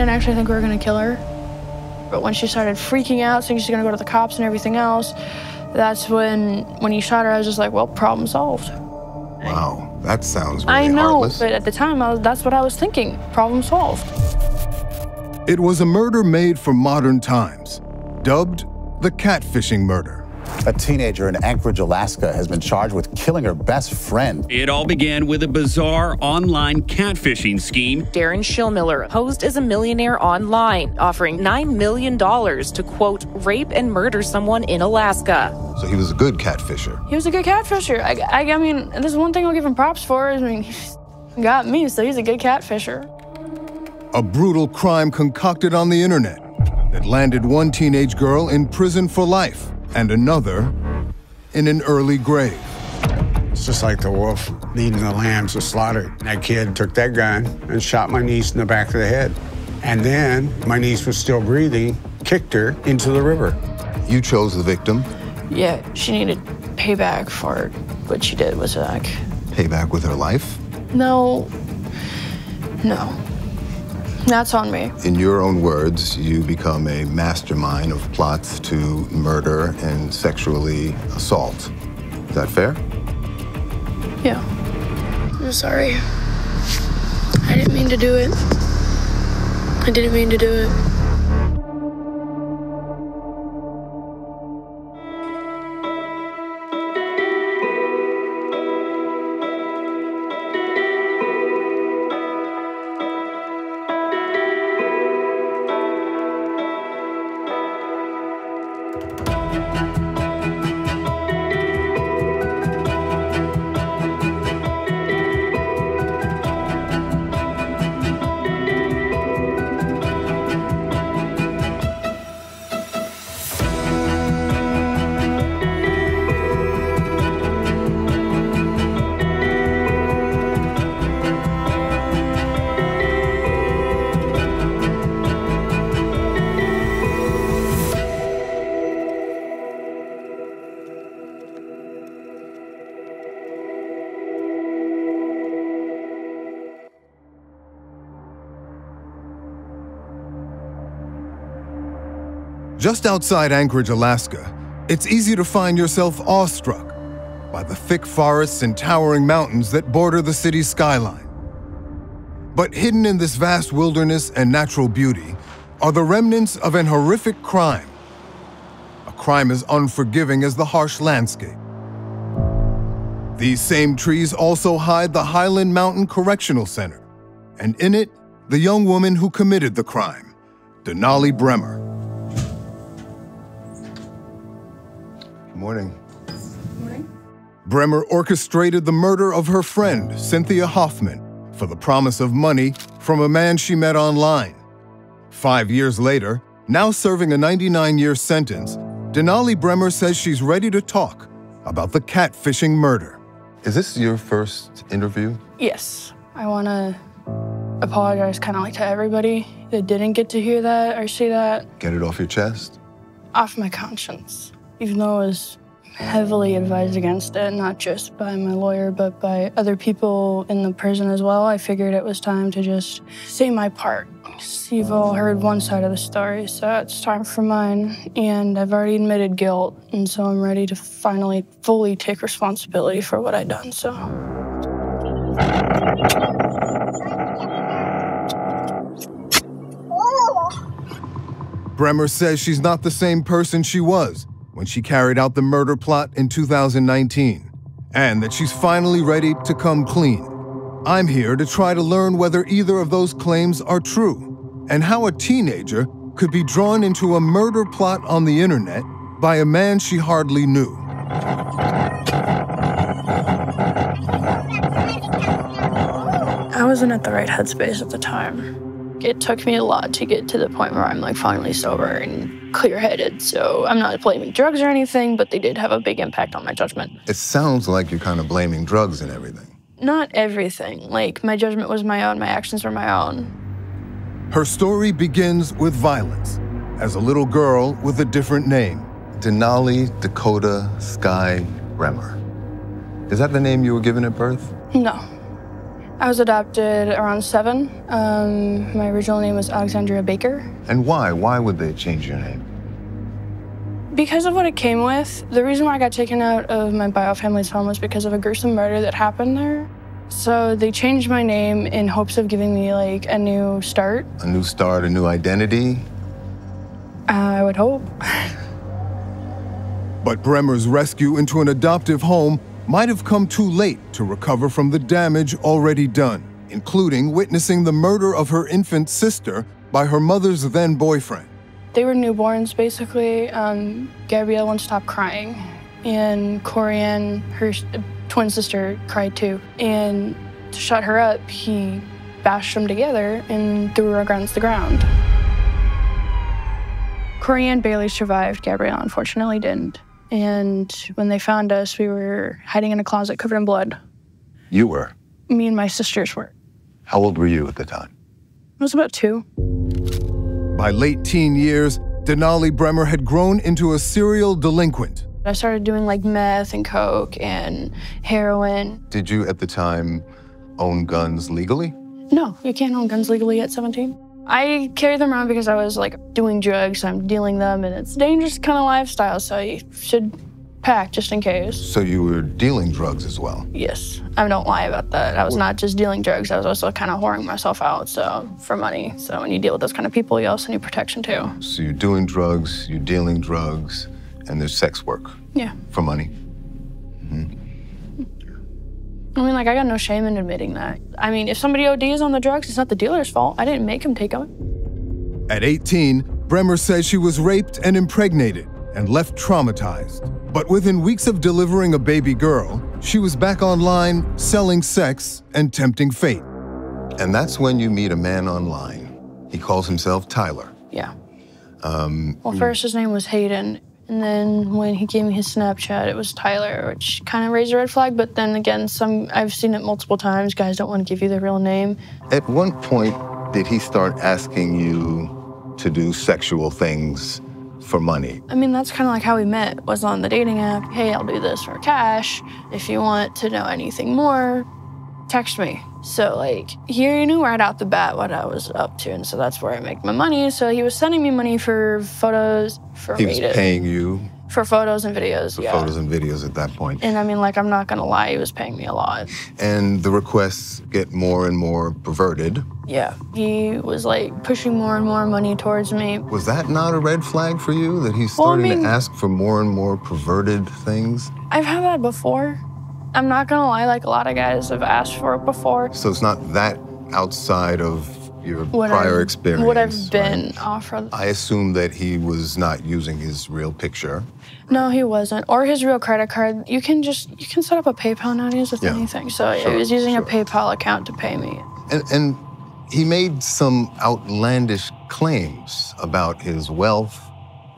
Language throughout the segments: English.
didn't actually think we were gonna kill her. But when she started freaking out, saying she's gonna go to the cops and everything else, that's when he shot her, I was just like, well, problem solved. Wow, that sounds really I know, heartless. but at the time, that's what I was thinking, problem solved. It was a murder made for modern times, dubbed the catfishing murder. A teenager in Anchorage, Alaska, has been charged with killing her best friend. It all began with a bizarre online catfishing scheme. Darren Schillmiller posed as a millionaire online, offering $9 million to, quote, rape and murder someone in Alaska. So he was a good catfisher. He was a good catfisher. I mean, there's one thing I'll give him props for. I mean, he got me, so he's a good catfisher. A brutal crime concocted on the internet that landed one teenage girl in prison for life and another in an early grave. It's just like the wolf leading the lambs to slaughter. That kid took that gun and shot my niece in the back of the head. And then my niece was still breathing, kicked her into the river. You chose the victim. Yeah, she needed payback for what she did with Zach. Payback with her life? No. That's on me. In your own words, you become a mastermind of plots to murder and sexually assault. Is that fair? Yeah. I'm sorry. I didn't mean to do it. I didn't mean to do it. Just outside Anchorage, Alaska, it's easy to find yourself awestruck by the thick forests and towering mountains that border the city's skyline. But hidden in this vast wilderness and natural beauty are the remnants of an horrific crime. A crime as unforgiving as the harsh landscape. These same trees also hide the Highland Mountain Correctional Center, and in it, the young woman who committed the crime, Denali Brehmer. Morning. Morning. Brehmer orchestrated the murder of her friend, Cynthia Hoffman, for the promise of money from a man she met online. 5 years later, now serving a 99-year sentence, Denali Brehmer says she's ready to talk about the catfishing murder. Is this your first interview? Yes. I want to apologize kind of like to everybody that didn't get to hear that or see that. Get it off your chest? Off my conscience. Even though I was heavily advised against it, not just by my lawyer, but by other people in the prison as well, I figured it was time to just say my part. You've all heard one side of the story, so it's time for mine. And I've already admitted guilt, and so I'm ready to finally fully take responsibility for what I've done, so. Brehmer says she's not the same person she was when she carried out the murder plot in 2019, and that she's finally ready to come clean. I'm here to try to learn whether either of those claims are true, and how a teenager could be drawn into a murder plot on the internet by a man she hardly knew. I wasn't at the right headspace at the time. It took me a lot to get to the point where I'm like finally sober and clear-headed. So I'm not blaming drugs or anything, but they did have a big impact on my judgment. It sounds like you're kind of blaming drugs and everything. Not everything. Like, my judgment was my own, my actions were my own. Her story begins with violence as a little girl with a different name, Denali Dakota Sky Brehmer. Is that the name you were given at birth? No. I was adopted around 7. My original name was Alexandria Baker. And why? Why would they change your name? Because of what it came with. The reason why I got taken out of my bio family's home was because of a gruesome murder that happened there. So they changed my name in hopes of giving me like a new start. A new start, a new identity? I would hope. But Brehmer's rescue into an adoptive home might have come too late to recover from the damage already done, including witnessing the murder of her infant sister by her mother's then boyfriend. They were newborns, basically. Gabrielle wouldn't stop crying, and Corianne, her twin sister, cried too. And to shut her up, he bashed them together and threw her against the ground. Corianne barely survived. Gabrielle, unfortunately, didn't. And when they found us, we were hiding in a closet covered in blood. You were? Me and my sisters were. How old were you at the time? I was about 2. By late teen years, Denali Brehmer had grown into a serial delinquent. I started doing like meth and coke and heroin. Did you at the time own guns legally? No, you can't own guns legally at 17. I carry them around because I was like doing drugs, I'm dealing them, and it's a dangerous kind of lifestyle, so you should pack just in case. So you were dealing drugs as well? Yes, I don't lie about that. I was not just dealing drugs, I was also kind of whoring myself out for money. So when you deal with those kind of people, you also need protection too. So you're doing drugs, you're dealing drugs, and there's sex work? Yeah. For money? I mean, like, I got no shame in admitting that. I mean, if somebody ODs on the drugs, it's not the dealer's fault. I didn't make him take them. At 18, Brehmer says she was raped and impregnated and left traumatized. But within weeks of delivering a baby girl, she was back online selling sex and tempting fate. And that's when you meet a man online. He calls himself Tyler. Yeah. Well, first his name was Hayden. And then when he gave me his Snapchat, it was Tyler, which kind of raised a red flag. But then again, I've seen it multiple times. Guys don't want to give you their real name. At one point, did he start asking you to do sexual things for money? I mean, that's kind of like how we met, was on the dating app. Hey, I'll do this for cash. If you want to know anything more, text me. So like, he knew right out the bat what I was up to, and so that's where I make my money. So he was sending me money for photos, He was paying you? For photos and videos, For yeah. photos and videos at that point. And I mean, like, I'm not gonna lie, he was paying me a lot. And the requests get more and more perverted. Yeah, he was like pushing more and more money towards me. Was that not a red flag for you, that he's starting to ask for more and more perverted things? I've had that before. I'm not gonna lie, like a lot of guys have asked for it before. So it's not that outside of your prior experience? What I've been offered. I assume that he was not using his real picture. No, he wasn't. Or his real credit card. You can set up a PayPal nowadays with anything. So he was using a PayPal account to pay me. And he made some outlandish claims about his wealth,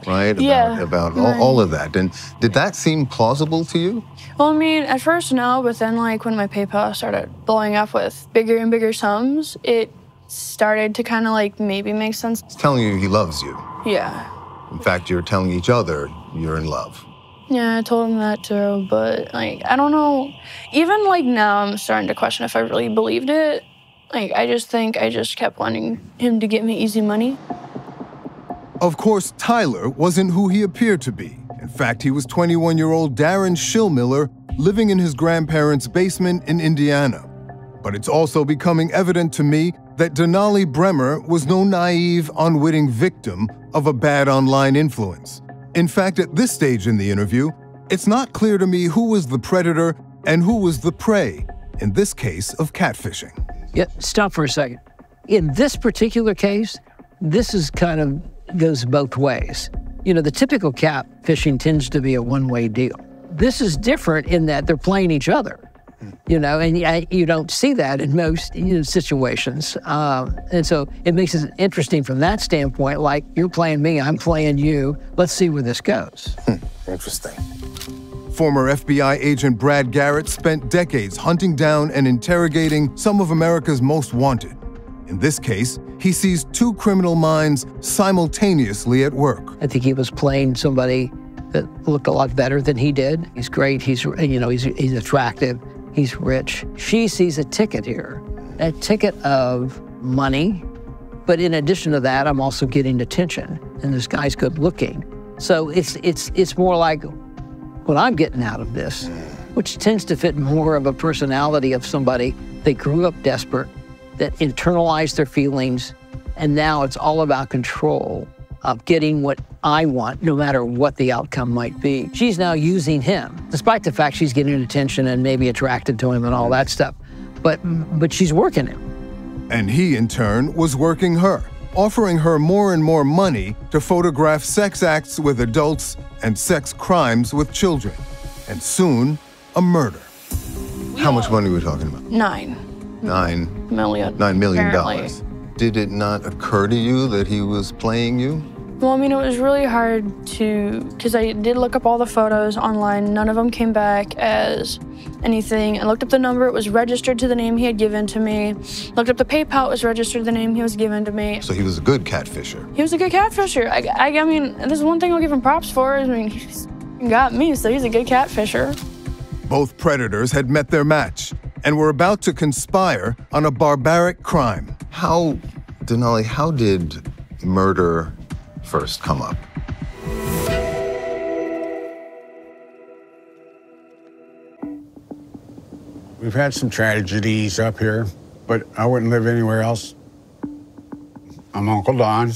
right? About all of that. And did that seem plausible to you? Well, I mean, at first, no, but then, like, when my PayPal started blowing up with bigger and bigger sums, it started to kind of, like, maybe make sense. He's telling you he loves you. Yeah. In fact, you're telling each other you're in love. Yeah, I told him that, too, but, like, I don't know. Even, like, now I'm starting to question if I really believed it. Like, I just think I just kept wanting him to get me easy money. Of course, Tyler wasn't who he appeared to be. In fact, he was 21-year-old Darren Schillmiller living in his grandparents' basement in Indiana. But it's also becoming evident to me that Denali Brehmer was no naive, unwitting victim of a bad online influence. In fact, at this stage in the interview, it's not clear to me who was the predator and who was the prey, in this case of catfishing. Yeah, stop for a second. In this particular case, this is kind of goes both ways. You know, the typical catfishing tends to be a one-way deal. This is different in that they're playing each other, you know, and you don't see that in most situations. And so it makes it interesting from that standpoint, like you're playing me, I'm playing you, let's see where this goes. Interesting. Former FBI agent Brad Garrett spent decades hunting down and interrogating some of America's most wanted. In this case, he sees two criminal minds simultaneously at work. I think he was playing somebody that looked a lot better than he did. He's great, he's attractive, he's rich. She sees a ticket here a ticket of money, but in addition to that, I'm also getting attention, and this guy's good looking. So it's more like what I'm getting out of this, which tends to fit more of a personality of somebody that grew up desperate, that internalized their feelings, and now it's all about control of getting what I want, no matter what the outcome might be. She's now using him, despite the fact she's getting attention and maybe attracted to him and all that stuff, but she's working him. And he, in turn, was working her, offering her more and more money to photograph sex acts with adults and sex crimes with children. And soon, a murder. How much money were we talking about? $9 million. $9 million. Apparently. Did it not occur to you that he was playing you? Well, I mean, it was really hard because I did look up all the photos online. None of them came back as anything. I looked up the number. It was registered to the name he had given to me. Looked up the PayPal. It was registered to the name he was given to me. So he was a good catfisher. He was a good catfisher. I mean, this is one thing I'll give him props for. I mean, he's got me, so he's a good catfisher. Both predators had met their match and were about to conspire on a barbaric crime. Denali, how did murder first come up? We've had some tragedies up here, but I wouldn't live anywhere else. I'm Uncle Don.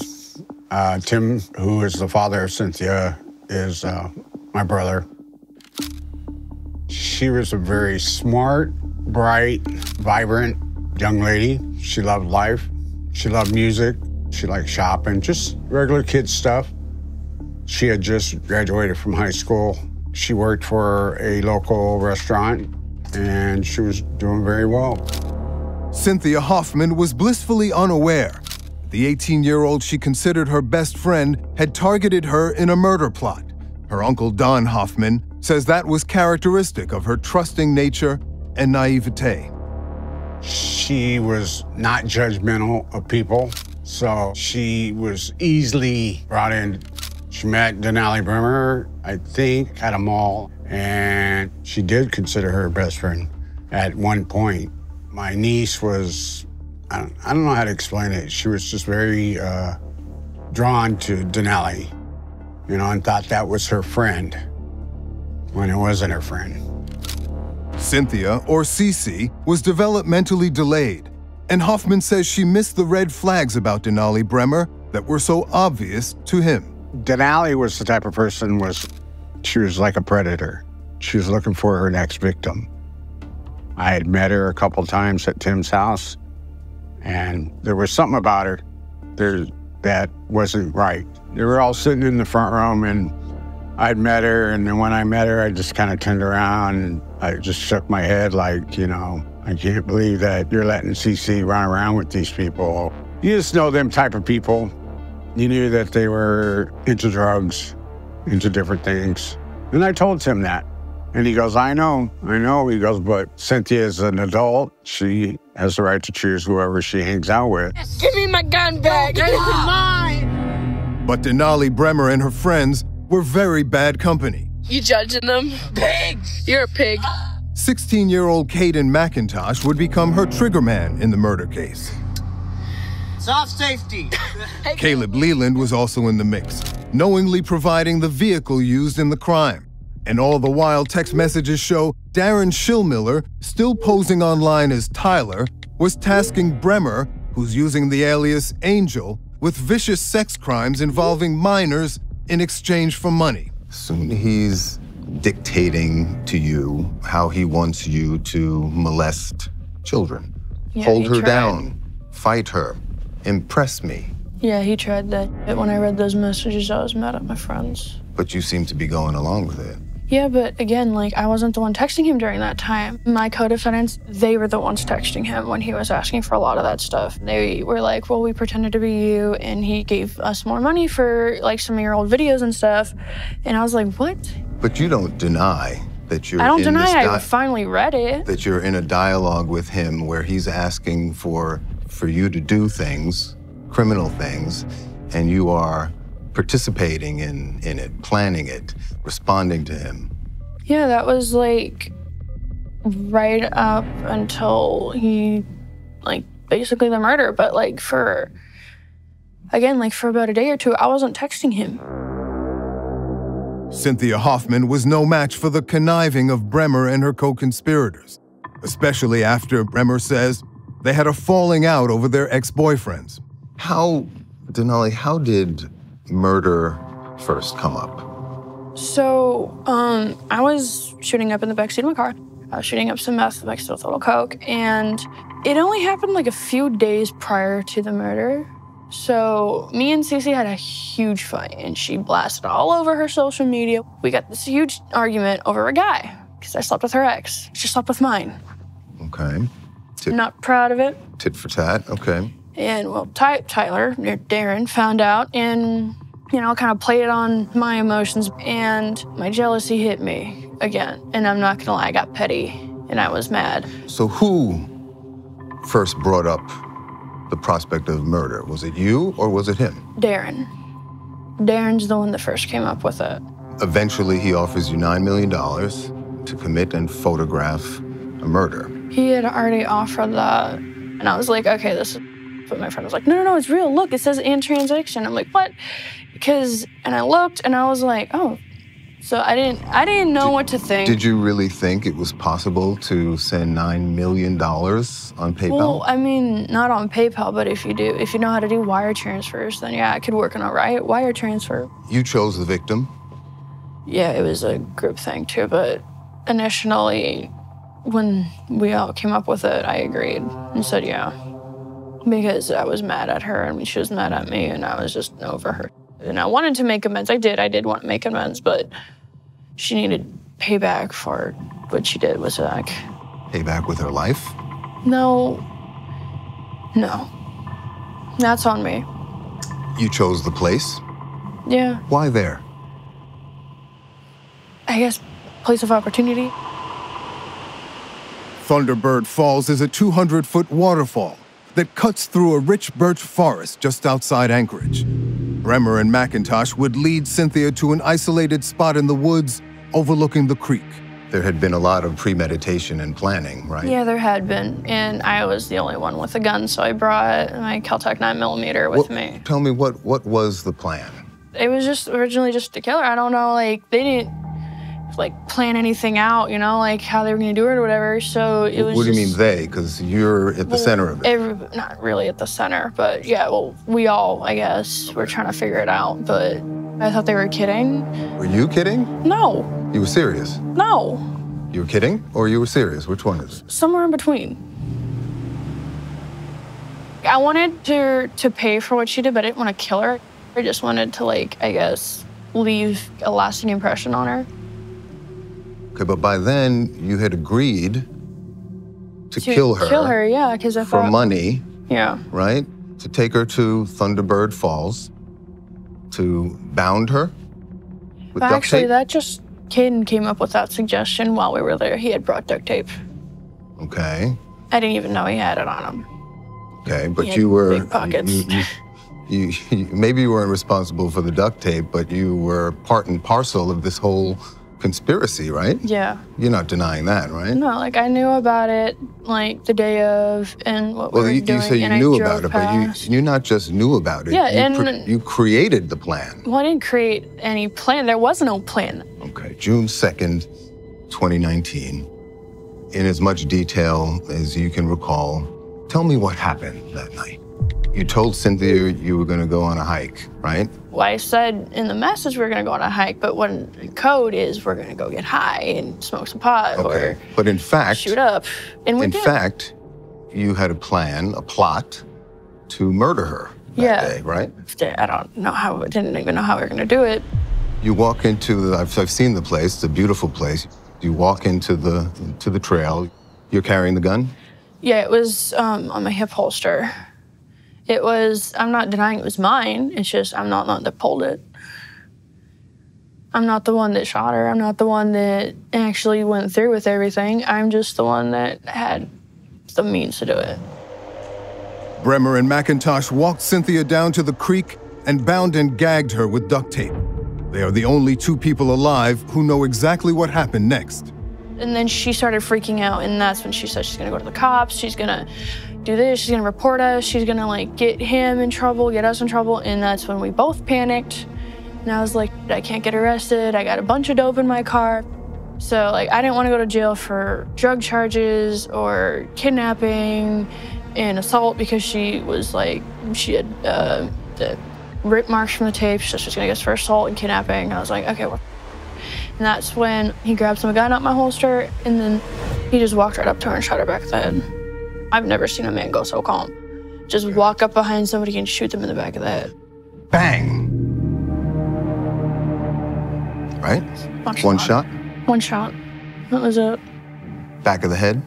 Tim, who is the father of Cynthia, is my brother. She was a very smart, bright, vibrant young lady. She loved life. She loved music. She liked shopping, just regular kid stuff. She had just graduated from high school. She worked for a local restaurant, and she was doing very well. Cynthia Hoffman was blissfully unaware. The 18-year-old she considered her best friend had targeted her in a murder plot. Her uncle Don Hoffman says that was characteristic of her trusting nature and naivete. She was not judgmental of people, so she was easily brought in. She met Denali Brehmer, I think, at a mall, and she did consider her best friend at one point. My niece was, I don't know how to explain it. She was just very drawn to Denali, you know, and thought that was her friend when it wasn't her friend. Cynthia, or Cece, was developmentally delayed, and Hoffman says she missed the red flags about Denali Brehmer that were so obvious to him. Denali was the type of person she was like a predator. She was looking for her next victim. I had met her a couple times at Tim's house, and there was something about her that wasn't right. They were all sitting in the front room, and I'd met her, and then when I met her, I just kind of turned around and I just shook my head like, you know, I can't believe that you're letting CC run around with these people. You just know them type of people. You knew that they were into drugs, into different things. And I told Tim that. And he goes, I know. He goes, but Cynthia is an adult. She has the right to choose whoever she hangs out with. Give me my gun back. This is mine. But Denali Brehmer and her friends were very bad company. You judging them? Pigs. You're a pig. 16-year-old Caden McIntosh would become her triggerman in the murder case. Soft safety. Caleb Leland was also in the mix, knowingly providing the vehicle used in the crime. And all the while, text messages show Darren Schillmiller, still posing online as Tyler, was tasking Brehmer, who's using the alias Angel, with vicious sex crimes involving minors in exchange for money. Soon he's dictating to you how he wants you to molest children. Yeah, hold her down, fight her, impress me. Yeah, he tried that. When I read those messages, I was mad at my friends. But you seem to be going along with it. Yeah, but again, like, I wasn't the one texting him during that time. My co-defendants, they were the ones texting him when he was asking for a lot of that stuff. They were like, well, we pretended to be you, and he gave us more money for, like, some of your old videos and stuff. And I was like, what? But you don't deny that you're I don't deny I finally read it. That you're in a dialogue with him where he's asking for you to do things, criminal things, and you are participating in it, planning it, responding to him. Yeah, that was like right up until he like, basically the murder. But, like, for about a day or two, I wasn't texting him. Cynthia Hoffman was no match for the conniving of Brehmer and her co-conspirators, especially after Brehmer says they had a falling out over their ex-boyfriends. Denali, how did murder first come up? So, I was shooting up in the backseat of my car. I was shooting up some meth mixed with a little coke, and it only happened like a few days prior to the murder. So me and Cece had a huge fight, and she blasted all over her social media. We got this huge argument over a guy, because I slept with her ex. She slept with mine. Okay. Not proud of it. Tit for tat, okay. And, well, Tyler, Darren, found out and, you know, kind of played it on my emotions, and my jealousy hit me again. And I'm not gonna lie, I got petty, and I was mad. So who first brought up the prospect of murder? Was it you or was it him? Darren. Darren's the one that first came up with it. Eventually, he offers you $9 million to commit and photograph a murder. He had already offered that, and I was like, okay, this is... But my friend was like, no, it's real. Look, it says in transaction. I'm like, what? And I looked, and I was like, oh. So I didn't know what to think. Did you really think it was possible to send $9 million on PayPal? Well, I mean, not on PayPal, but if you know how to do wire transfers, then yeah, I could work on a wire transfer. You chose the victim? Yeah, it was a group thing too, but initially, when we all came up with it, I agreed and said yeah. Because I was mad at her, and she was mad at me, and I was just over her. And I wanted to make amends. I did want to make amends, but she needed payback for what she did with Zach. Payback with her life? No. That's on me. You chose the place? Yeah. Why there? I guess place of opportunity. Thunderbird Falls is a 200-foot waterfall that cuts through a rich birch forest just outside Anchorage. Brehmer and McIntosh would lead Cynthia to an isolated spot in the woods overlooking the creek. There had been a lot of premeditation and planning, right? Yeah, there had been, and I was the only one with a gun, so I brought my Kel-Tec 9mm with me. Tell me, what was the plan? It was just originally just to kill her. I don't know, like, they didn't, like, plan anything out, you know, like, how they were gonna do it or whatever, so it was What do you mean they? Because you're at the center of it. Not really at the center, but yeah, well, we all, I guess, were trying to figure it out, but I thought they were kidding. Were you kidding? No. You were serious? No. You were kidding or you were serious? Which one is it? Somewhere in between. I wanted her to pay for what she did, but I didn't want to kill her. I just wanted to, like, I guess, leave a lasting impression on her. Okay, but by then, you had agreed to kill her. Kill her, yeah, because I thought... For money. Yeah. Right? To take her to Thunderbird Falls, to bound her with duct actually, tape? that just... Caden came up with that suggestion while we were there. He had brought duct tape. Okay. I didn't even know he had it on him. Okay, but you were... Big pockets. You maybe you weren't responsible for the duct tape, but you were part and parcel of this whole conspiracy, right? Yeah. You're not denying that, right? No, like, I knew about it, like, the day of, and what we were doing. Well, you say you knew about it, but you not just knew about it. Yeah, you created the plan. Well, I didn't create any plan. There was no plan. Okay, June 2nd, 2019. In as much detail as you can recall, tell me what happened that night. You told Cynthia you were going to go on a hike, right? Well, I said in the message we were going to go on a hike, but when the code is we're going to go get high and smoke some pot or but in fact, shoot up. And we did. In fact, you had a plan, a plot to murder her that day, right? I didn't even know how we were going to do it. You walk into I've seen the place, it's a beautiful place. You walk into the trail. You're carrying the gun? Yeah, it was on my hip holster. It was, I'm not denying it was mine. It's just I'm not the one that pulled it. I'm not the one that shot her. I'm not the one that actually went through with everything. I'm just the one that had the means to do it. Brehmer and McIntosh walked Cynthia down to the creek and bound and gagged her with duct tape. They are the only two people alive who know exactly what happened next. And then she started freaking out, and that's when she said she's gonna go to the cops, she's gonna do this, she's gonna report us, she's gonna like get him in trouble, get us in trouble, and that's when we both panicked. And I was like, I can't get arrested, I got a bunch of dope in my car. So like, I didn't wanna go to jail for drug charges or kidnapping and assault because she was like, she had the rip marks from the tape, so she was gonna get us for assault and kidnapping. I was like, okay, well. And that's when he grabbed some gun out my holster, and then he just walked right up to her and shot her back in the head. I've never seen a man go so calm. Just walk up behind somebody and shoot them in the back of the head. Bang. Right? One shot? One shot. That was it. Back of the head,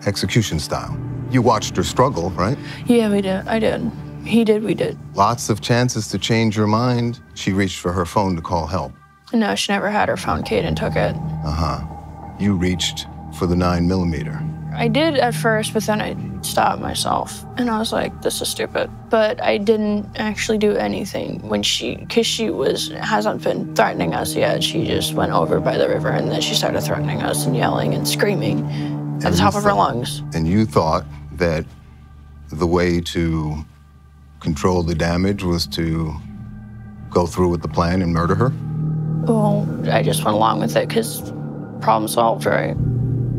execution style. You watched her struggle, right? Yeah, we did. I did. He did, we did. Lots of chances to change your mind. She reached for her phone to call help. No, she never had her phone. Kaden took it. You reached for the 9mm. I did at first, but then I stopped myself. And I was like, this is stupid. But I didn't actually do anything when because she hasn't been threatening us yet. She just went over by the river, and then she started threatening us and yelling and screaming at the top of her lungs. And you thought that the way to control the damage was to go through with the plan and murder her? Well, I just went along with it because problem solved, right?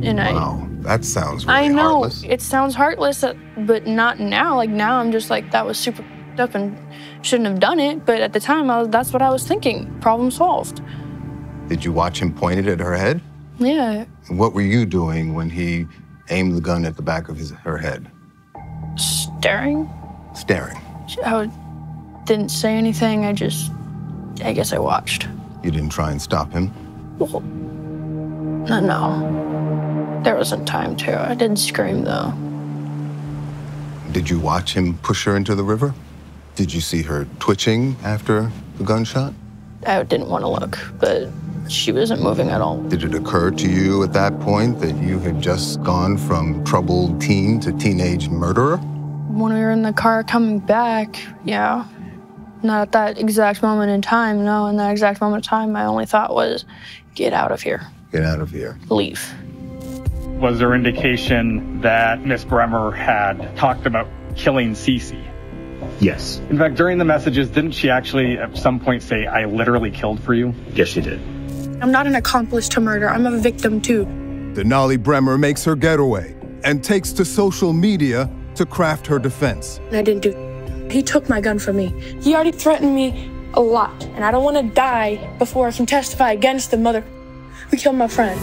And wow, that sounds really heartless. I know, it sounds heartless, but not now. Like now I'm just like, that was super up and shouldn't have done it. But at the time, that's what I was thinking. Problem solved. Did you watch him point it at her head? Yeah. What were you doing when he aimed the gun at the back of her head? Staring. Staring. I didn't say anything. I guess I watched. You didn't try and stop him? Well, no. There wasn't time to. I didn't scream, though. Did you watch him push her into the river? Did you see her twitching after the gunshot? I didn't want to look, but she wasn't moving at all. Did it occur to you at that point that you had just gone from troubled teen to teenage murderer? When we were in the car coming back, yeah. Not at that exact moment in time, no. In that exact moment of time, my only thought was, get out of here. Get out of here. Leave. Was there indication that Miss Brehmer had talked about killing Cece? Yes. In fact, during the messages, didn't she actually at some point say, I literally killed for you? Yes, she did. I'm not an accomplice to murder. I'm a victim, too. Denali Brehmer makes her getaway and takes to social media to craft her defense. I didn't do. He took my gun from me. He already threatened me a lot, and I don't want to die before I can testify against the mother who killed my friend.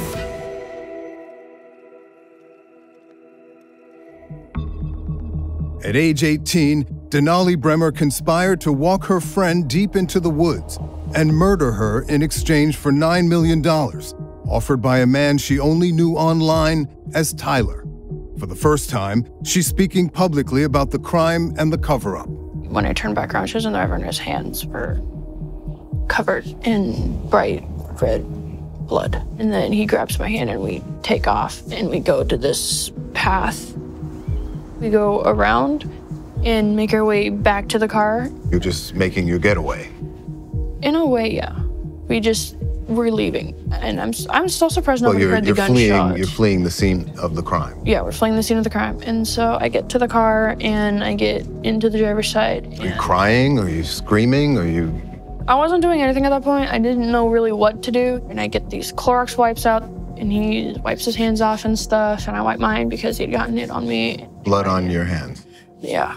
At age 18, Denali Brehmer conspired to walk her friend deep into the woods and murder her in exchange for $9 million, offered by a man she only knew online as Tyler. For the first time, she's speaking publicly about the crime and the cover-up. When I turned back around, she was in the river and his hands were covered in bright red blood. And then he grabs my hand and we take off and we go to this path. We go around and make our way back to the car. You're just making your getaway. In a way, yeah. We're leaving, and I'm still surprised nobody heard the gunshot. You're fleeing the scene of the crime. Yeah, we're fleeing the scene of the crime. And so I get to the car, and I get into the driver's side. Are you crying? Are you screaming? Are you... I wasn't doing anything at that point. I didn't know really what to do. And I get these Clorox wipes out, and he wipes his hands off and stuff, and I wipe mine because he'd gotten it on me. Blood on your hands? Yeah.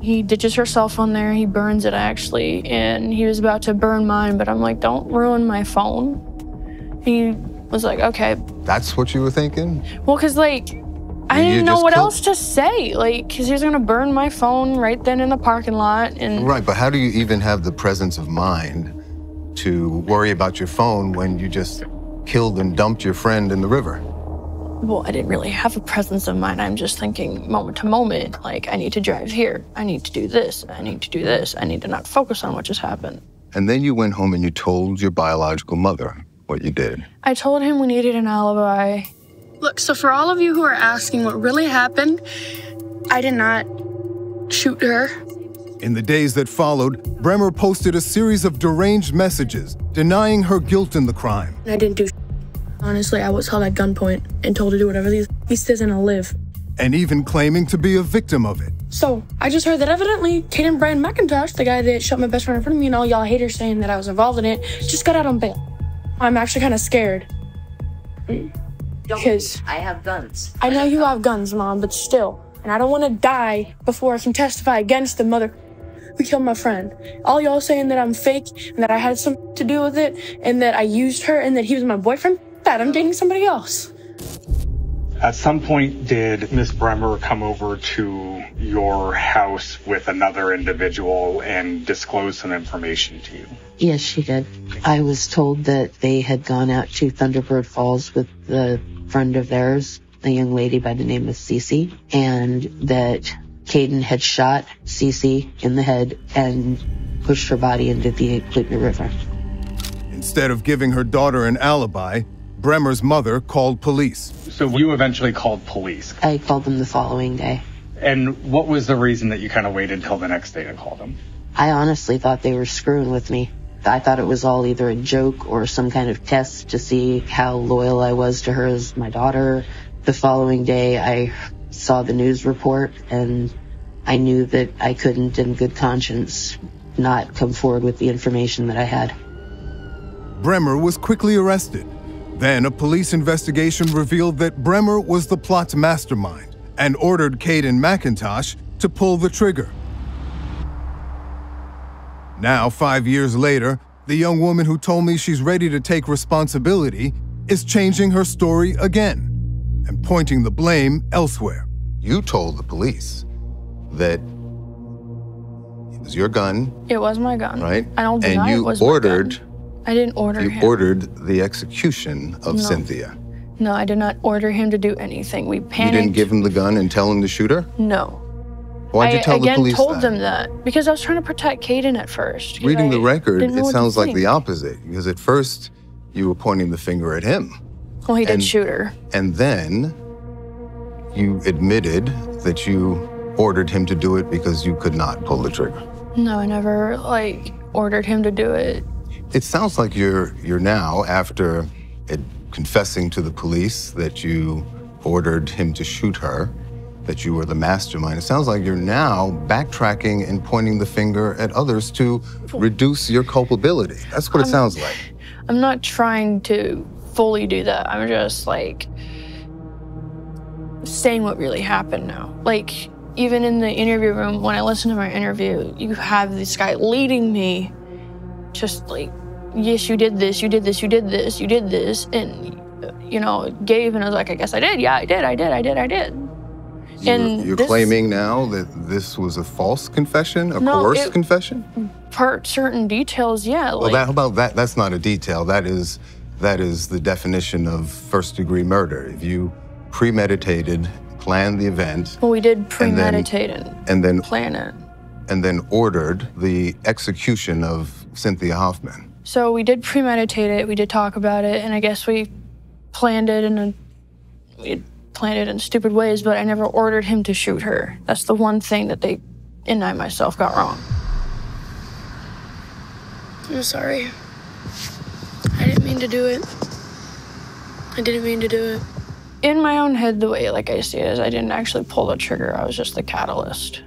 He ditches her cell phone there, he burns it actually, and he was about to burn mine, but I'm like, don't ruin my phone. He was like, okay. That's what you were thinking? Well, cause like, I didn't know what else to say, like, cause he was gonna burn my phone right then in the parking lot, and... Right, but how do you even have the presence of mind to worry about your phone when you just killed and dumped your friend in the river? Well, I didn't really have a presence of mind. I'm just thinking moment to moment, like, I need to drive here. I need to do this. I need to do this. I need to not focus on what just happened. And then you went home and you told your biological mother what you did. I told him we needed an alibi. Look, so for all of you who are asking what really happened, I did not shoot her. In the days that followed, Brehmer posted a series of deranged messages denying her guilt in the crime. I didn't do. Honestly, I was held at gunpoint and told to do whatever he says and I'll live. And even claiming to be a victim of it. So, I just heard that evidently Caden Brian McIntosh, the guy that shot my best friend in front of me and all y'all haters saying that I was involved in it, just got out on bail. I'm actually kind of scared. Because I have guns. I know you have guns, Mom, but still. And I don't want to die before I can testify against the mother who killed my friend. All y'all saying that I'm fake and that I had something to do with it and that I used her and that he was my boyfriend, that I'm dating somebody else. At some point, did Miss Brehmer come over to your house with another individual and disclose some information to you? Yes, she did. I was told that they had gone out to Thunderbird Falls with the friend of theirs, a young lady by the name of Cece, and that Caden had shot Cece in the head and pushed her body into the Kootenai River. Instead of giving her daughter an alibi, Brehmer's mother called police. So you eventually called police? I called them the following day. And what was the reason that you kind of waited until the next day to call them? I honestly thought they were screwing with me. I thought it was all either a joke or some kind of test to see how loyal I was to her as my daughter. The following day, I saw the news report, and I knew that I couldn't, in good conscience, not come forward with the information that I had. Brehmer was quickly arrested. Then a police investigation revealed that Brehmer was the plot's mastermind and ordered Caden McIntosh to pull the trigger. Now, 5 years later, the young woman who told me she's ready to take responsibility is changing her story again and pointing the blame elsewhere. You told the police that it was your gun. It was my gun. Right? I don't deny and you it was ordered, my gun. I didn't order him. You ordered the execution of No. Cynthia. No, I did not order him to do anything. We panicked. You didn't give him the gun and tell him to shoot her? No. Why'd you tell the police I again told that? them that because I was trying to protect Caden at first. Reading the record, didn't know it what to sounds like think. the opposite, because at first you were pointing the finger at him. Well, he did shoot her. And then you admitted that you ordered him to do it because you could not pull the trigger. No, I never, ordered him to do it. It sounds like you're now, after confessing to the police that you ordered him to shoot her, that you were the mastermind. It sounds like you're now backtracking and pointing the finger at others to reduce your culpability. That's what it sounds like. I'm not trying to fully do that. I'm just saying what really happened now. Even in the interview room, when I listen to my interview, you have this guy leading me, just yes, you did this, you did this, you did this, you did this, and gave, and I was like, I guess I did. Yeah, I did. You're claiming now that this was a false confession, coerced confession? Per certain details, yeah. Well, how about that? That's not a detail. That is the definition of first-degree murder. If you premeditated, planned the event. Well, we did premeditate and then plan it. And then ordered the execution of Cynthia Hoffman. So we did premeditate it, we did talk about it, and I guess we planned it in stupid ways, but I never ordered him to shoot her. That's the one thing that they and I myself got wrong. I'm sorry. I didn't mean to do it. I didn't mean to do it. In my own head, the way I see it is I didn't actually pull the trigger. I was just the catalyst.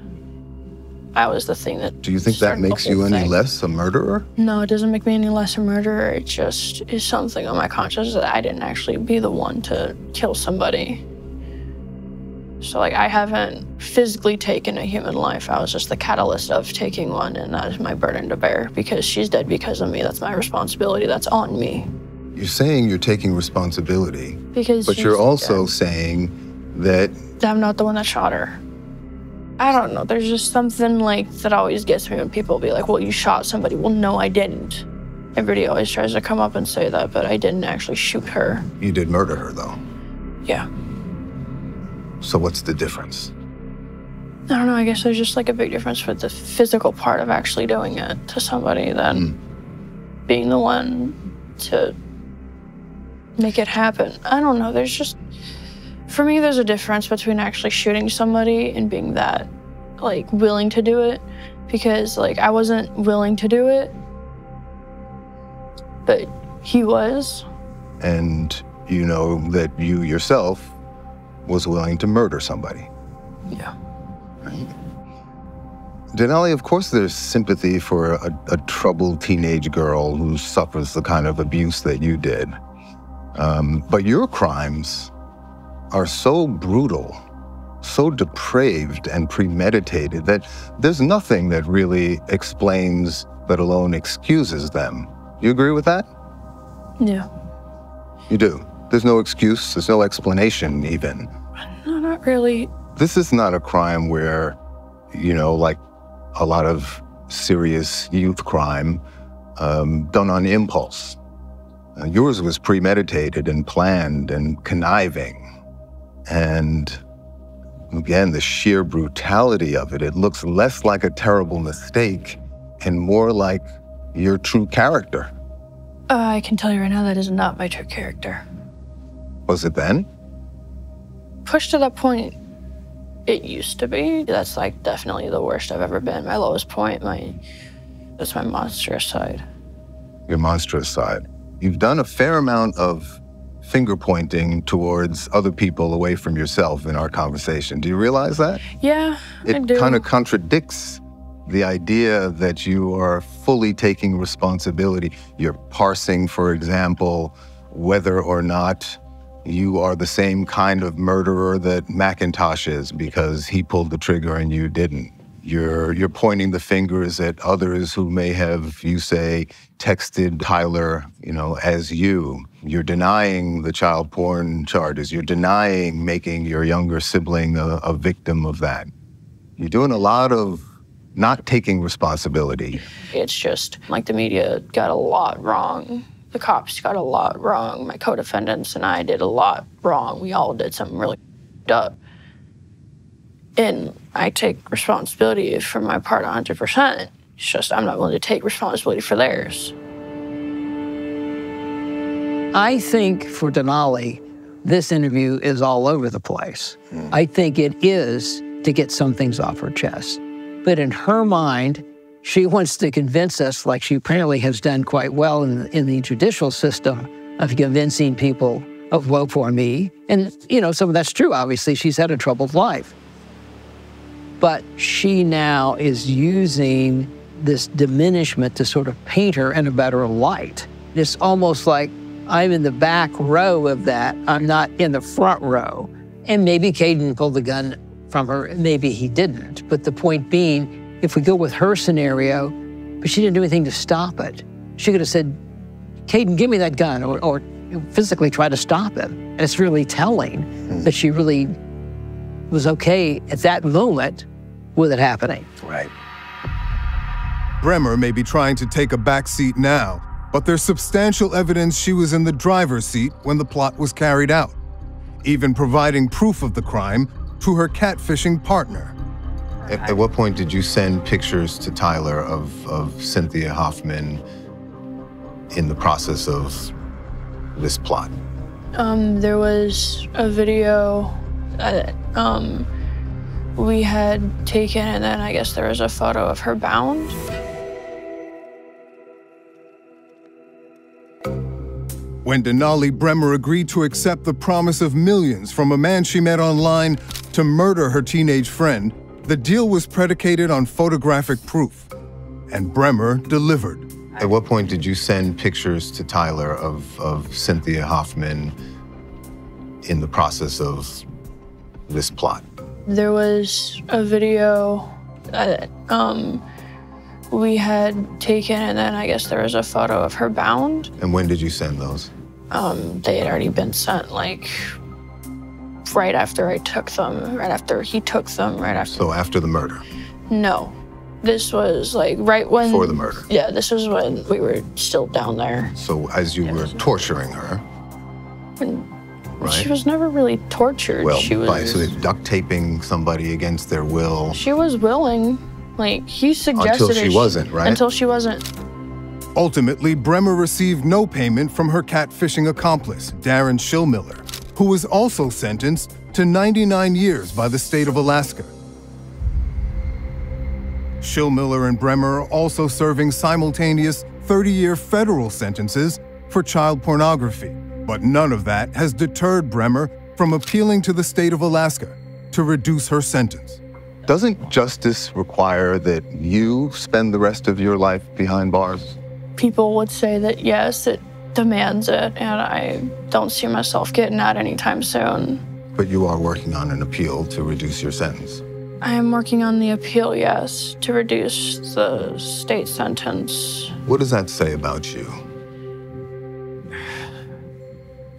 I was the thing that Do you think that makes you any less a murderer? No, it doesn't make me any less a murderer. It just is something on my conscience that I didn't actually be the one to kill somebody. So I haven't physically taken a human life. I was just the catalyst of taking one, and that is my burden to bear because she's dead because of me. That's my responsibility. That's on me. You're saying you're taking responsibility, but you're also saying that I'm not the one that shot her. I don't know. There's just something that always gets me when people be like, well, you shot somebody. Well, no, I didn't. Everybody always tries to come up and say that, but I didn't actually shoot her. You did murder her, though. Yeah. So what's the difference? I don't know. I guess there's just a big difference with the physical part of actually doing it to somebody than being the one to make it happen. I don't know. There's just, for me, there's a difference between actually shooting somebody and being that, willing to do it. Because, I wasn't willing to do it, but he was. And you know that you yourself was willing to murder somebody. Yeah. Right? Denali, of course there's sympathy for a troubled teenage girl who suffers the kind of abuse that you did. But your crimes are so brutal, so depraved and premeditated that there's nothing that really explains, let alone excuses them. You agree with that? Yeah. You do? There's no excuse, there's no explanation even. No, not really. This is not a crime where, you know, like a lot of serious youth crime done on impulse. Yours was premeditated and planned and conniving. And again, the sheer brutality of it looks less like a terrible mistake and more like your true character. I can tell you right now that is not my true character. Was it then? Pushed to that point, it used to be. That's like definitely the worst I've ever been. My lowest point, that's my monstrous side. Your monstrous side. You've done a fair amount of finger pointing towards other people away from yourself in our conversation. Do you realize that? Yeah, I do. It kind of contradicts the idea that you are fully taking responsibility. You're parsing, for example, whether or not you are the same kind of murderer that McIntosh is because he pulled the trigger and you didn't. You're pointing the fingers at others who may have, you say, texted Tyler, you know, as you. You're denying the child porn charges. You're denying making your younger sibling a victim of that. You're doing a lot of not taking responsibility. It's just like the media got a lot wrong. The cops got a lot wrong. My co-defendants and I did a lot wrong. We all did something really up. And I take responsibility for my part 100%. It's just I'm not willing to take responsibility for theirs. I think for Denali, this interview is all over the place. I think it is to get some things off her chest. But in her mind, she wants to convince us, like she apparently has done quite well in the judicial system, of convincing people of woe for me. And, you know, some of that's true, obviously. She's had a troubled life. But she now is using this diminishment to sort of paint her in a better light. It's almost like I'm in the back row of that. I'm not in the front row. And maybe Caden pulled the gun from her, maybe he didn't. But the point being, if we go with her scenario, but she didn't do anything to stop it. She could have said, Caden, give me that gun, or physically try to stop him. And it's really telling that she really was okay at that moment with it happening. Right. Brehmer may be trying to take a back seat now, but there's substantial evidence she was in the driver's seat when the plot was carried out, even providing proof of the crime to her catfishing partner. At what point did you send pictures to Tyler of Cynthia Hoffman in the process of this plot? There was a video that we had taken, and then I guess there was a photo of her bound. When Denali Brehmer agreed to accept the promise of millions from a man she met online to murder her teenage friend, the deal was predicated on photographic proof, and Brehmer delivered. At what point did you send pictures to Tyler of Cynthia Hoffman in the process of this plot? There was a video that we had taken, and then I guess there was a photo of her bound. And when did you send those? They had already been sent, like, right after I took them, right after he took them, right after. So after the murder? No. This was, like, right when... Before the murder? Yeah, this was when we were still down there. So as you were torturing her? Right? She was never really tortured. Well, she was... by sort of duct taping somebody against their will. She was willing. Like, he suggested Until she wasn't, right? Until she wasn't. Ultimately, Brehmer received no payment from her catfishing accomplice, Darren Schillmiller, who was also sentenced to 99 years by the state of Alaska. Schillmiller and Brehmer are also serving simultaneous 30-year federal sentences for child pornography, But none of that has deterred Brehmer from appealing to the state of Alaska to reduce her sentence. Doesn't justice require that you spend the rest of your life behind bars? People would say that yes, it demands it, and I don't see myself getting out anytime soon. But you are working on an appeal to reduce your sentence. I am working on the appeal, yes, to reduce the state sentence. What does that say about you?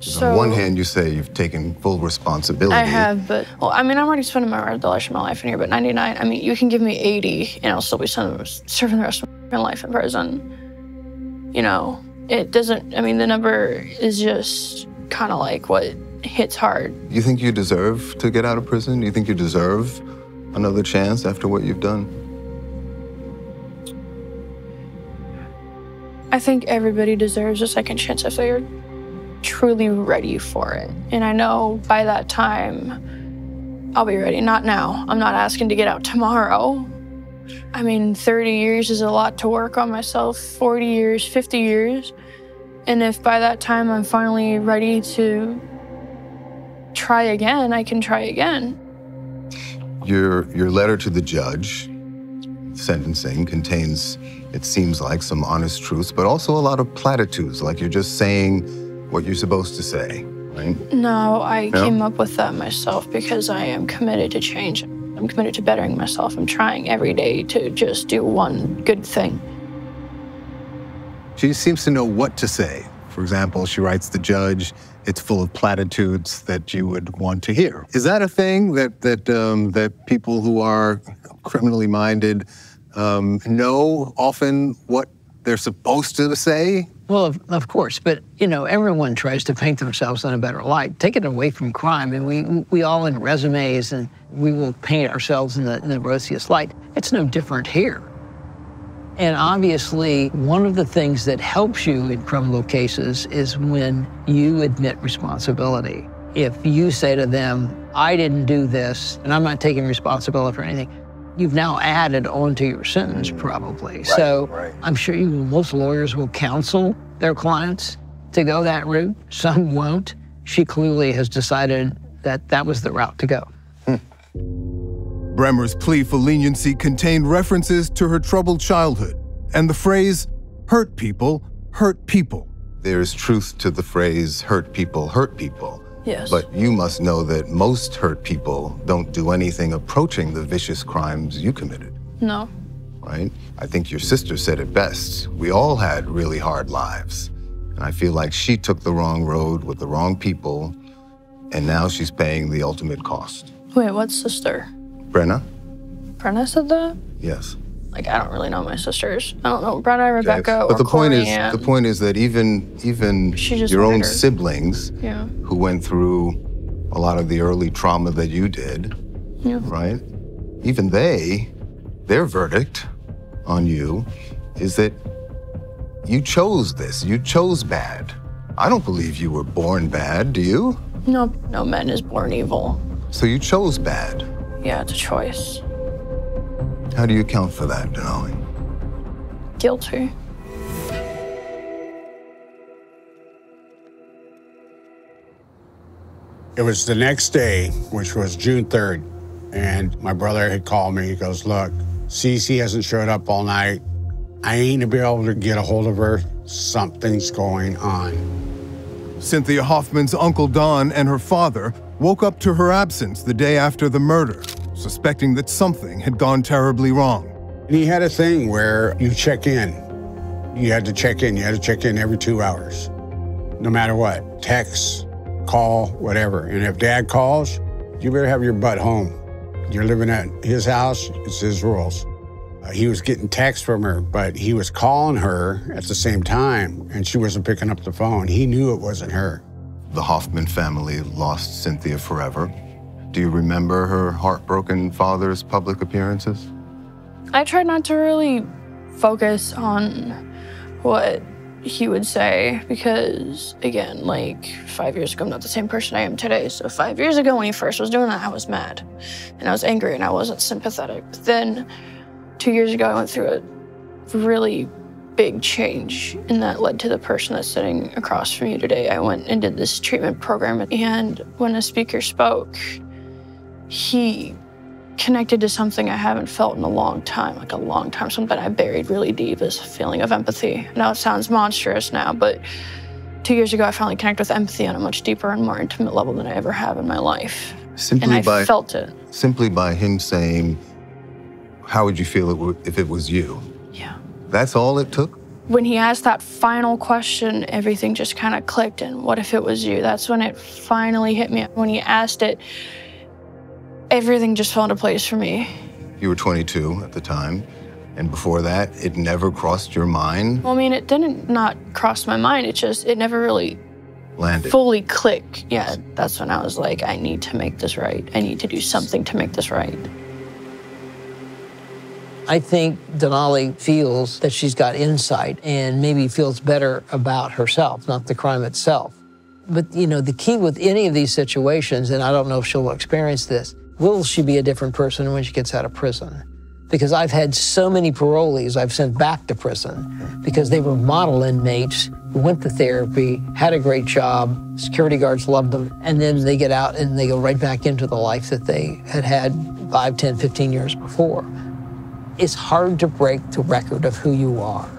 So, on one hand, you say you've taken full responsibility. I have, but, well, I mean, I'm already spending the rest of my life in here, but 99, I mean, you can give me 80, and I'll still be serving the rest of my life in prison. You know, it doesn't, I mean, the number is just kind of like what hits hard. You think you deserve to get out of prison? Do you think you deserve another chance after what you've done? I think everybody deserves a second chance if they're truly ready for it. And I know by that time, I'll be ready. Not now. I'm not asking to get out tomorrow. I mean, 30 years is a lot to work on myself, 40 years, 50 years. And if by that time I'm finally ready to try again, I can try again. Your letter to the judge, sentencing, contains, it seems like, some honest truths, but also a lot of platitudes, like you're just saying what you're supposed to say, right? No, I came up with that myself because I am committed to change. I'm committed to bettering myself. I'm trying every day to just do one good thing. She seems to know what to say. For example, she writes the judge, it's full of platitudes that you would want to hear. Is that a thing that people who are criminally minded know often what they're supposed to say? Well, of course, but, you know, everyone tries to paint themselves in a better light. Take it away from crime, and we all in resumes, and we will paint ourselves in the rosiest light. It's no different here. And obviously, one of the things that helps you in criminal cases is when you admit responsibility. If you say to them, I didn't do this, and I'm not taking responsibility for anything, you've now added onto your sentence, probably. Right, so right. I'm sure most lawyers will counsel their clients to go that route. Some won't. She clearly has decided that that was the route to go. Brehmer's plea for leniency contained references to her troubled childhood and the phrase, hurt people, hurt people. There's truth to the phrase, hurt people, hurt people. Yes. But you must know that most hurt people don't do anything approaching the vicious crimes you committed. No. Right? I think your sister said it best. We all had really hard lives. And I feel like she took the wrong road with the wrong people, and now she's paying the ultimate cost. Wait, what sister? Brenna? Brenna said that? Yes. Like, I don't really know my sisters. I don't know Brenna, Rebecca, but or Corey, the point is that even your own siblings who went through a lot of the early trauma that you did, right? Even their verdict on you is that you chose this. You chose bad. I don't believe you were born bad, do you? No man is born evil. So you chose bad. Yeah, it's a choice. How do you account for that, Denali? Guilty. It was the next day, which was June 3rd, and my brother had called me. He goes, look, Cece hasn't showed up all night. I ain't gonna be able to get a hold of her. Something's going on. Cynthia Hoffman's Uncle Don and her father woke up to her absence the day after the murder, suspecting that something had gone terribly wrong. And he had a thing where you check in. You had to check in. You had to check in every 2 hours, no matter what. Text, call, whatever. And if Dad calls, you better have your butt home. You're living at his house, it's his rules. He was getting texts from her, but he was calling her at the same time, and she wasn't picking up the phone. He knew it wasn't her. The Hoffman family lost Cynthia forever. Do you remember her heartbroken father's public appearances? I tried not to really focus on what he would say because, again, like 5 years ago, I'm not the same person I am today. So 5 years ago when he first was doing that, I was mad and I was angry and I wasn't sympathetic. But then 2 years ago, I went through a really big change, and that led to the person that's sitting across from you today. I went and did this treatment program, and when the speaker spoke, he connected to something I haven't felt in a long time, something I buried really deep, is a feeling of empathy. I know it sounds monstrous now, but 2 years ago, I finally connected with empathy on a much deeper and more intimate level than I ever have in my life. And I felt it. Simply by him saying, how would you feel if it was you? Yeah. That's all it took? When he asked that final question, everything just kind of clicked, and what if it was you? That's when it finally hit me. When he asked it, everything just fell into place for me. You were 22 at the time, and before that, it never crossed your mind? Well, I mean, it didn't not cross my mind, it never really landed. Fully clicked. Yeah, that's when I was like, I need to make this right. I need to do something to make this right. I think Denali feels that she's got insight and maybe feels better about herself, not the crime itself. But, you know, the key with any of these situations, and I don't know if she'll experience this, will she be a different person when she gets out of prison? Because I've had so many parolees I've sent back to prison because they were model inmates who went to therapy, had a great job, security guards loved them, and then they get out and they go right back into the life that they had 5, 10, 15 years before. It's hard to break the record of who you are.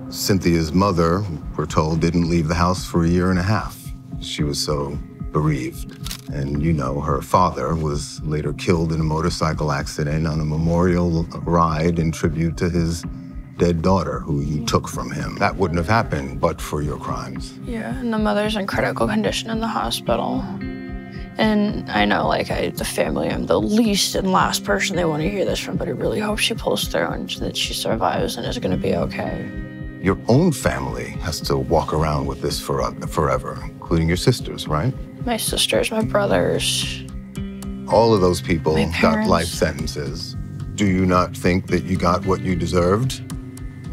Cynthia's mother, we're told, didn't leave the house for 1.5 years. She was so bereaved. And you know, her father was later killed in a motorcycle accident on a memorial ride in tribute to his dead daughter, who you took from him. That wouldn't have happened but for your crimes. Yeah, and the mother's in critical condition in the hospital. And I know, like, the family, I'm the least and last person they want to hear this from, but I really hope she pulls through and that she survives and is going to be okay. Your own family has to walk around with this forever, including your sisters, right? My sisters, my brothers. All of those people got life sentences. Do you not think that you got what you deserved?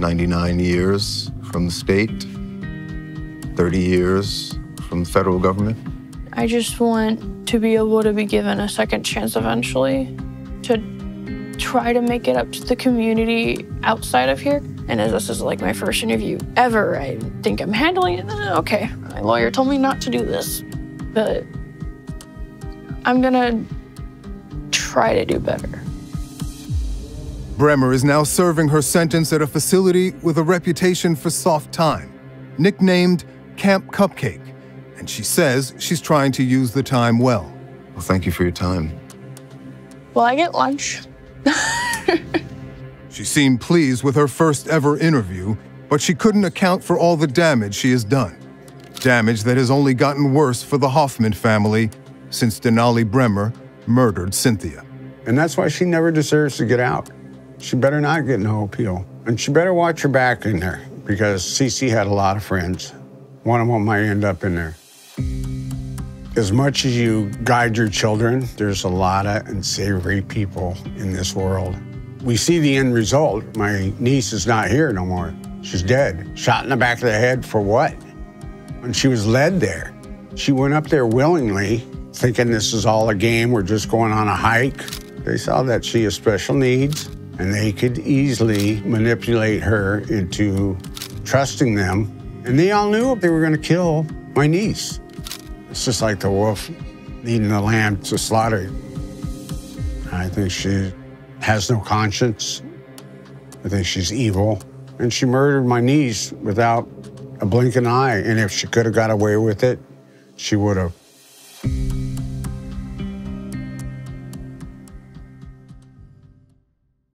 99 years from the state, 30 years from the federal government? I just want to be able to be given a second chance eventually, to try to make it up to the community outside of here. And as this is like my first interview ever, I think I'm handling it. Okay, my lawyer told me not to do this, but I'm gonna try to do better. Brehmer is now serving her sentence at a facility with a reputation for soft time, nicknamed Camp Cupcake, and she says she's trying to use the time well. Well, thank you for your time. Will I get lunch? She seemed pleased with her first ever interview, but she couldn't account for all the damage she has done. Damage that has only gotten worse for the Hoffman family since Denali Brehmer murdered Cynthia. And that's why she never deserves to get out. She better not get no appeal. And she better watch her back in there, because Cece had a lot of friends. One of them might end up in there. As much as you guide your children, there's a lot of unsavory people in this world. We see the end result. My niece is not here no more. She's dead. Shot in the back of the head for what? When she was led there, she went up there willingly, thinking this is all a game, we're just going on a hike. They saw that she has special needs, and they could easily manipulate her into trusting them. And they all knew they were gonna kill my niece. It's just like the wolf leading the lamb to slaughter. I think she has no conscience. I think she's evil. And she murdered my niece without a blink of an eye. And if she could have got away with it, she would have.